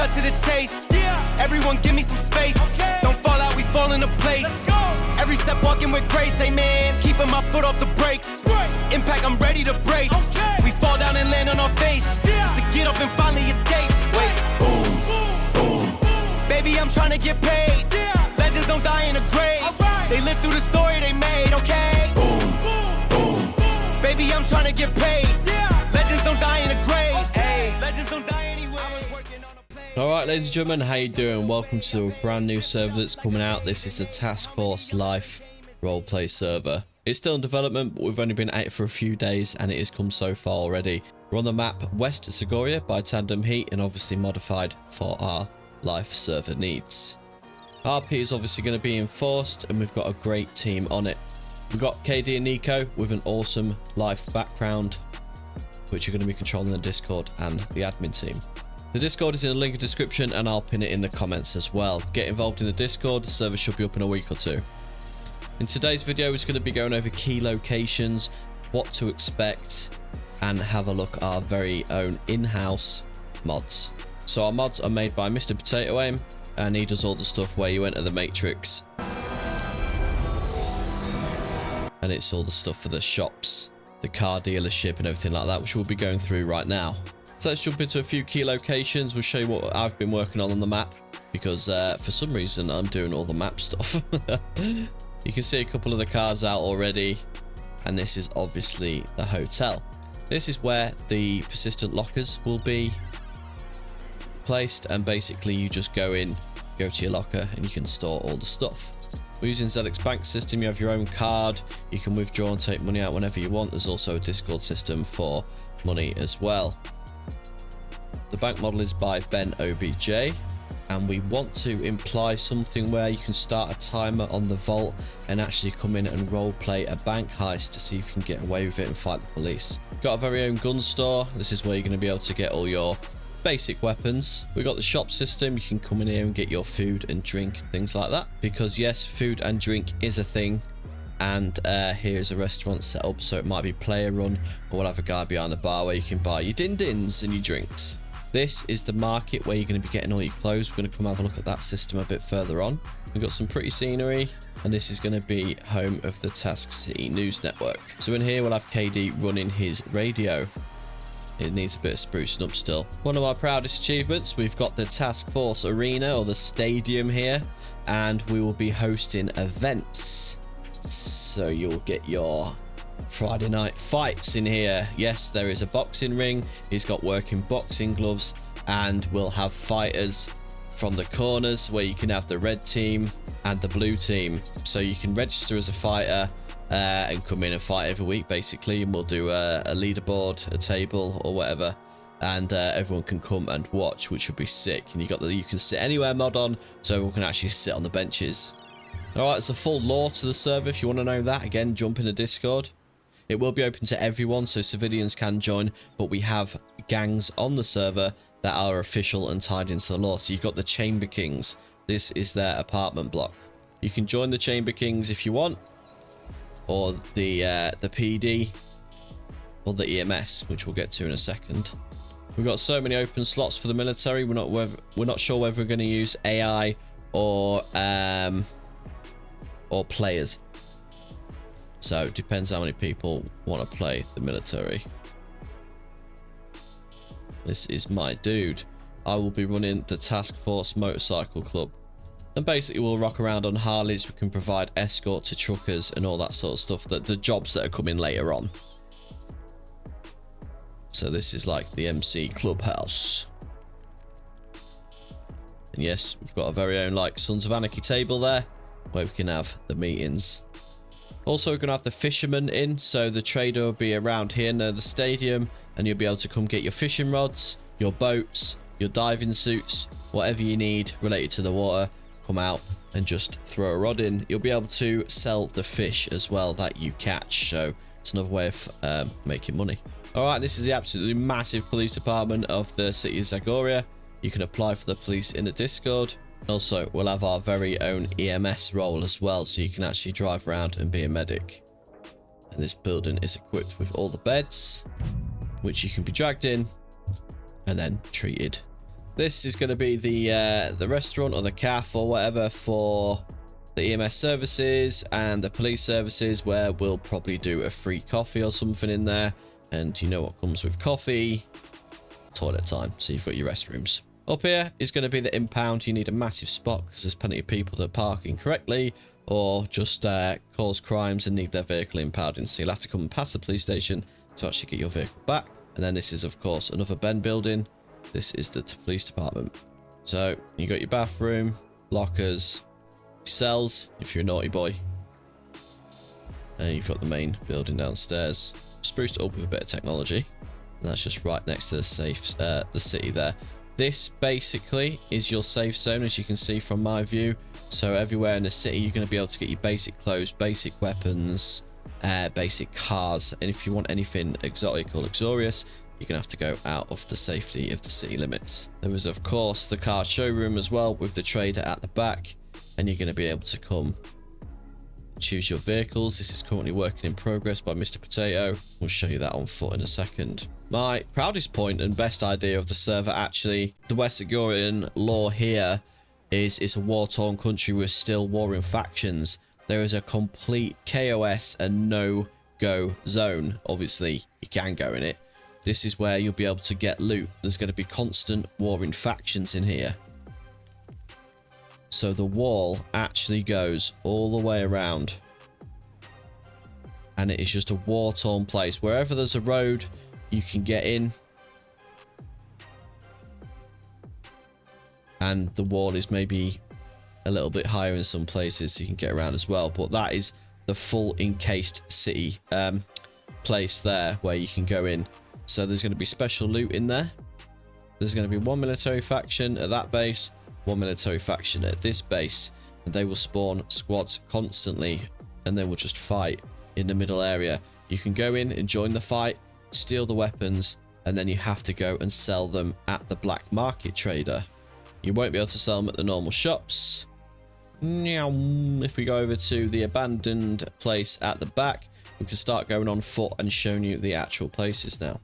cut to the chase. Everyone give me some space. Don't fall out, we fall into place. Every step walking with grace, amen. Keeping my foot off the brakes. Impact, I'm ready to brace. We fall down and land on our face. Just to get up and finally escape. Wait, boom, boom. Baby, I'm trying to get paid. Legends don't die in a grave. They live through the story they made, okay? Boom, boom. Baby, I'm trying to get paid. Legends don't die in a grave. Hey, legends don't die anyway. Alright, ladies and gentlemen, how you doing? Welcome to a brand new server that's coming out. This is the Task Force Life roleplay server. It's still in development, but we've only been at it for a few days and it has come so far already. We're on the map West Segoria by Tandem Heat and obviously modified for our life server needs. RP is obviously going to be enforced and we've got a great team on it. We've got KD and Nico with an awesome life background, which are going to be controlling the Discord and the admin team. The Discord is in the link in the description and I'll pin it in the comments as well. Get involved in the Discord, the server should be up in a week or two. In today's video, it's going to be going over key locations, what to expect, and have a look at our very own in-house mods. So our mods are made by Mr. Potato Aim, and he does all the stuff where you enter the matrix. And it's all the stuff for the shops, the car dealership and everything like that, which we'll be going through right now. So let's jump into a few key locations. We'll show you what I've been working on the map, because for some reason I'm doing all the map stuff. You can see a couple of the cars out already, and this is obviously the hotel. This is where the persistent lockers will be placed, and basically you just go in, go to your locker, and you can store all the stuff. We're using Zelix Bank system. You have your own card, you can withdraw and take money out whenever you want. There's also a Discord system for money as well. The bank model is by Ben OBJ, and we want to imply something where you can start a timer on the vault and actually come in and role play a bank heist to see if you can get away with it and fight the police. Got a very own gun store. This is where you're going to be able to get all your basic weapons. We've got the shop system. You can come in here and get your food and drink, things like that, because yes, food and drink is a thing. And here's a restaurant set up, so it might be player run, or we'll have a guy behind the bar where you can buy your din-dins and your drinks. This is the market where you're going to be getting all your clothes. We're going to come have a look at that system a bit further on. We've got some pretty scenery, and this is going to be home of the Task City News Network. So in here we'll have KD running his radio. It needs a bit of sprucing up still. One of my proudest achievements, we've got the Task Force Arena, or the stadium here, and we will be hosting events. So you'll get your Friday night fights in here. Yes, there is a boxing ring. He's got working boxing gloves, and we'll have fighters from the corners where you can have the red team and the blue team. So you can register as a fighter and come in and fight every week basically, and we'll do a leaderboard, a table or whatever, and everyone can come and watch, which would be sick. And you can sit anywhere mod on, so everyone can actually sit on the benches. Alright, it's a full lore to the server. If you want to know that, again, jump in the Discord. It will be open to everyone, so civilians can join, but we have gangs on the server that are official and tied into the lore. So you've got the Chamber Kings. This is their apartment block. You can join the Chamber Kings if you want, or the PD, or the EMS, which we'll get to in a second. We've got so many open slots for the military. We're not sure whether we're going to use AI or players. So it depends how many people want to play the military. This is my dude. I will be running the Task Force Motorcycle Club. And basically we'll rock around on Harleys. We can provide escort to truckers and all that sort of stuff, that the jobs that are coming later on. So this is like the MC Clubhouse. And yes, we've got a very own like Sons of Anarchy table there, where we can have the meetings. Also, we're going to have the fishermen in, so the trader will be around here near the stadium, and you'll be able to come get your fishing rods, your boats, your diving suits, whatever you need related to the water. Come out and just throw a rod in. You'll be able to sell the fish as well that you catch, so it's another way of making money. Alright, this is the absolutely massive police department of the city of Segoria. You can apply for the police in the Discord. Also, we'll have our very own EMS role as well, so you can actually drive around and be a medic. And this building is equipped with all the beds, which you can be dragged in and then treated. this is going to be the restaurant or the cafe or whatever for the EMS services and the police services, where we'll probably do a free coffee or something in there. And you know what comes with coffee? Toilet time. So you've got your restrooms. Up here is going to be the impound. You need a massive spot because there's plenty of people that park incorrectly or just cause crimes and need their vehicle impounding. So you'll have to come and pass the police station to actually get your vehicle back. And then this is, of course, another Ben building. This is the police department. So you got your bathroom, lockers, cells if you're a naughty boy, and you've got the main building downstairs, spruced up with a bit of technology, and that's just right next to the safe, the city there. This basically is your safe zone, as you can see from my view. So everywhere in the city you're going to be able to get your basic clothes, basic weapons, basic cars, and if you want anything exotic or luxurious, you're going to have to go out of the safety of the city limits. There is, of course, the car showroom as well with the trader at the back, and you're going to be able to come choose your vehicles. This is currently working in progress by Mr. Potato. We'll show you that on foot in a second. My proudest point and best idea of the server, actually, the West Sigurian law here is it's a war-torn country with still warring factions. There is a complete KOS and no-go zone. Obviously, you can go in it. This is where you'll be able to get loot. There's going to be constant warring factions in here. So the wall actually goes all the way around. And it is just a war-torn place. Wherever there's a road, you can get in. And the wall is maybe a little bit higher in some places, so you can get around as well. But that is the full encased city place there where you can go in. So there's going to be special loot in there. There's going to be one military faction at that base, one military faction at this base, and they will spawn squads constantly, and they will just fight in the middle area. You can go in and join the fight, steal the weapons, and then you have to go and sell them at the black market trader. You won't be able to sell them at the normal shops. If we go over to the abandoned place at the back, we can start going on foot and showing you the actual places now.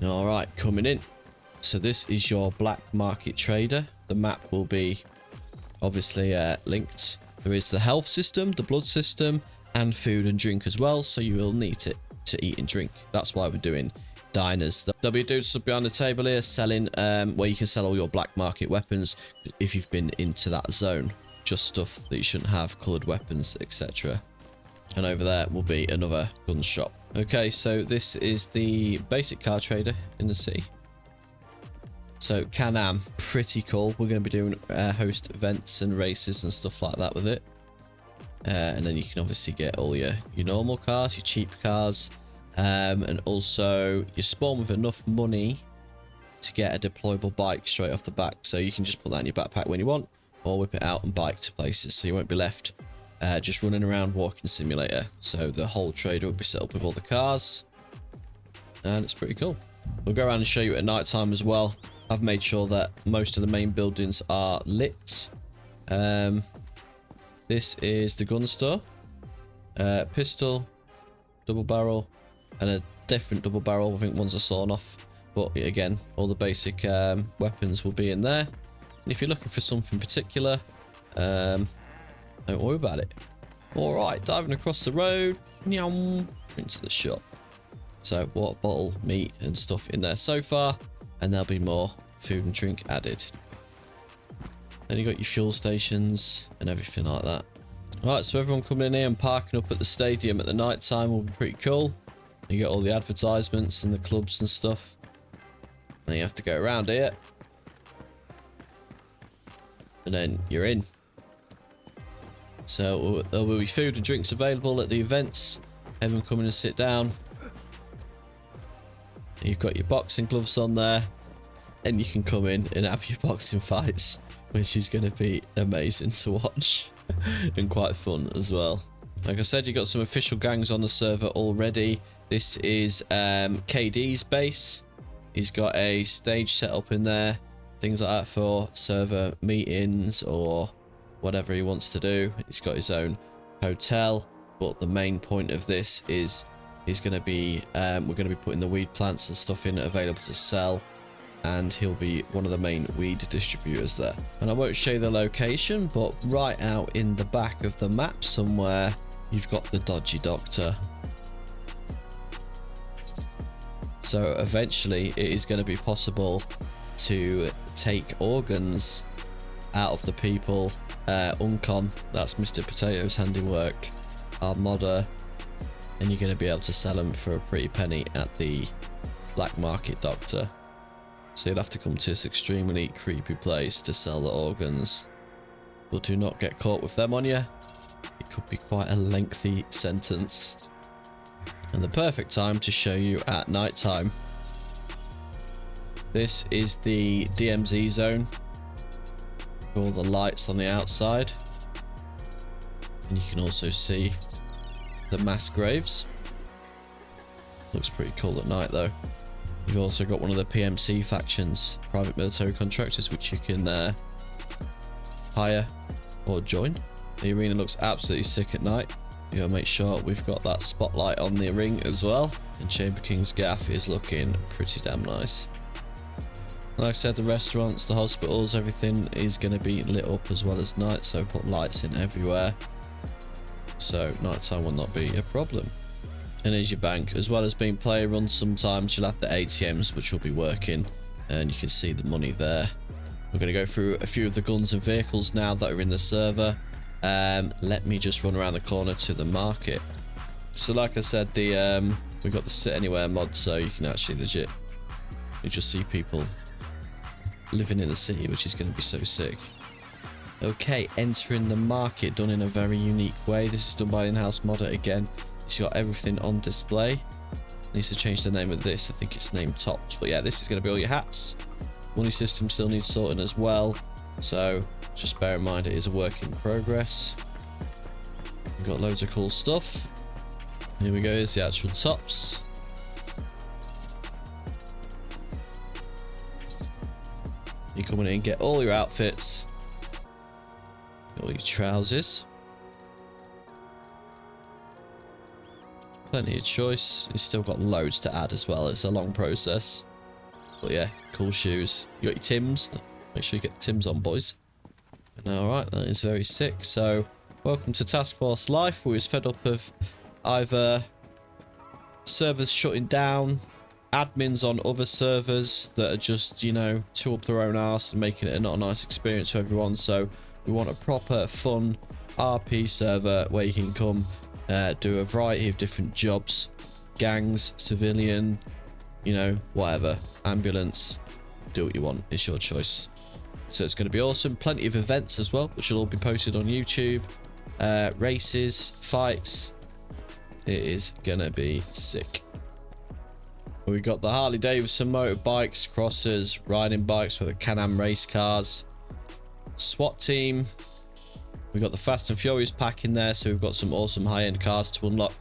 All right, coming in. So this is your black market trader. The map will be obviously linked. There is the health system, the blood system, and food and drink as well. So you will need it to eat and drink. That's why we're doing diners. There'll be a dude stood behind the table here selling, where you can sell all your black market weapons if you've been into that zone. Just stuff that you shouldn't have, coloured weapons, etc. And over there will be another gun shop. Okay, so this is the basic car trader in the city. So Can-Am, pretty cool. We're going to be doing host events and races and stuff like that with it. And then you can obviously get all your normal cars, your cheap cars. And also you spawn with enough money to get a deployable bike straight off the back. So you can just put that in your backpack when you want, or whip it out and bike to places. So you won't be left just running around walking simulator. So the whole trader will be set up with all the cars, and it's pretty cool. We'll go around and show you at night time as well. I've made sure that most of the main buildings are lit. This is the gun store. Pistol, double barrel, and a different double barrel. I think one's a sawn off, but again, all the basic weapons will be in there. And if you're looking for something particular, don't worry about it. All right, diving across the road, into the shop. So water bottle, meat and stuff in there so far, and there'll be more food and drink added. Then you got your fuel stations and everything like that. All right, so everyone coming in here and parking up at the stadium at the night time will be pretty cool. You get all the advertisements and the clubs and stuff. Then you have to go around here, and then you're in. So there will be food and drinks available at the events. Everyone come in and sit down. You've got your boxing gloves on there, and you can come in and have your boxing fights, which is going to be amazing to watch and quite fun as well. Like I said, you got some official gangs on the server already. This is KD's base. He's got a stage set up in there, things like that for server meetings or whatever he wants to do. He's got his own hotel, but the main point of this is he's going to be we're going to be putting the weed plants and stuff in available to sell, and he'll be one of the main weed distributors there. And I won't show you the location, but right out in the back of the map somewhere, you've got the dodgy doctor. So eventually it is going to be possible to take organs out of the people. Uncon, that's Mr. Potato's handiwork, our modder, and you're going to be able to sell them for a pretty penny at the black market doctor. So you'll have to come to this extremely creepy place to sell the organs. But do not get caught with them on you. It could be quite a lengthy sentence. And the perfect time to show you at night time. This is the DMZ zone. All the lights on the outside. And you can also see the mass graves. Looks pretty cool at night though. You've also got one of the PMC factions, private military contractors, which you can hire or join. The arena looks absolutely sick at night. You gotta make sure we've got that spotlight on the ring as well. And Chamber King's gaff is looking pretty damn nice. Like I said, the restaurants, the hospitals, everything is going to be lit up as well as night, so put lights in everywhere. So nighttime will not be a problem. And here's your bank. As well as being player run, sometimes you'll have the ATMs which will be working, and you can see the money there. We're going to go through a few of the guns and vehicles now that are in the server. Let me just run around the corner to the market. So like I said, we've got the sit anywhere mod, so you can actually legit you just see people living in the city, which is going to be so sick. Okay, entering the market, done in a very unique way. This is done by in-house modder again. It's got everything on display. Needs to change the name of this. I think it's named Tops, but yeah, this is going to be all your hats. Money system still needs sorting as well, so just bear in mind it is a work in progress. We've got loads of cool stuff. Here we go, here's the actual tops. You come in and get all your outfits, all your trousers, plenty of choice. You've still got loads to add as well. It's a long process, but yeah, cool shoes. You got your Tims. Make sure you get the Tims on, boys. And all right, that is very sick. So welcome to Task Force Life. We was fed up of either servers shutting down, admins on other servers that are just, you know, too up their own arse and making it not a nice experience for everyone. So we want a proper, fun RP server where you can come do a variety of different jobs, gangs, civilian, you know, whatever, ambulance, do what you want. It's your choice. So it's going to be awesome. Plenty of events as well, which will all be posted on YouTube. Races, fights. It is going to be sick. We got the Harley Davidson motorbikes, crossers, riding bikes with the Can-Am race cars, SWAT team. We got the Fast and Furious pack in there, so we've got some awesome high-end cars to unlock.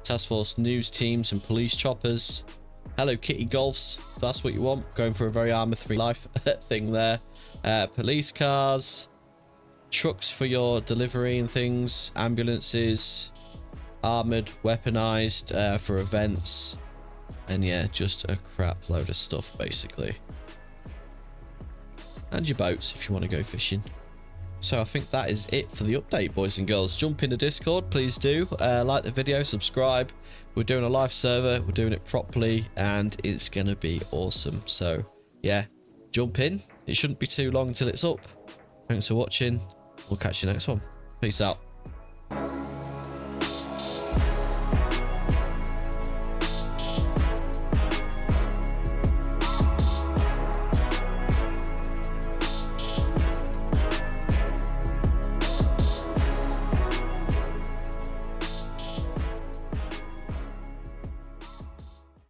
Task Force news teams and police choppers. Hello Kitty golfs, if that's what you want. Going for a very ARMA Reforger Life thing there. Police cars, trucks for your delivery and things, ambulances, armored, weaponized for events. And yeah, just a crap load of stuff basically. And your boats if you want to go fishing. So I think that is it for the update, boys and girls. Jump in the Discord, please do. Like the video, subscribe. We're doing a live server, we're doing it properly, and it's going to be awesome. So yeah, jump in. It shouldn't be too long till it's up. Thanks for watching. We'll catch you next one. Peace out.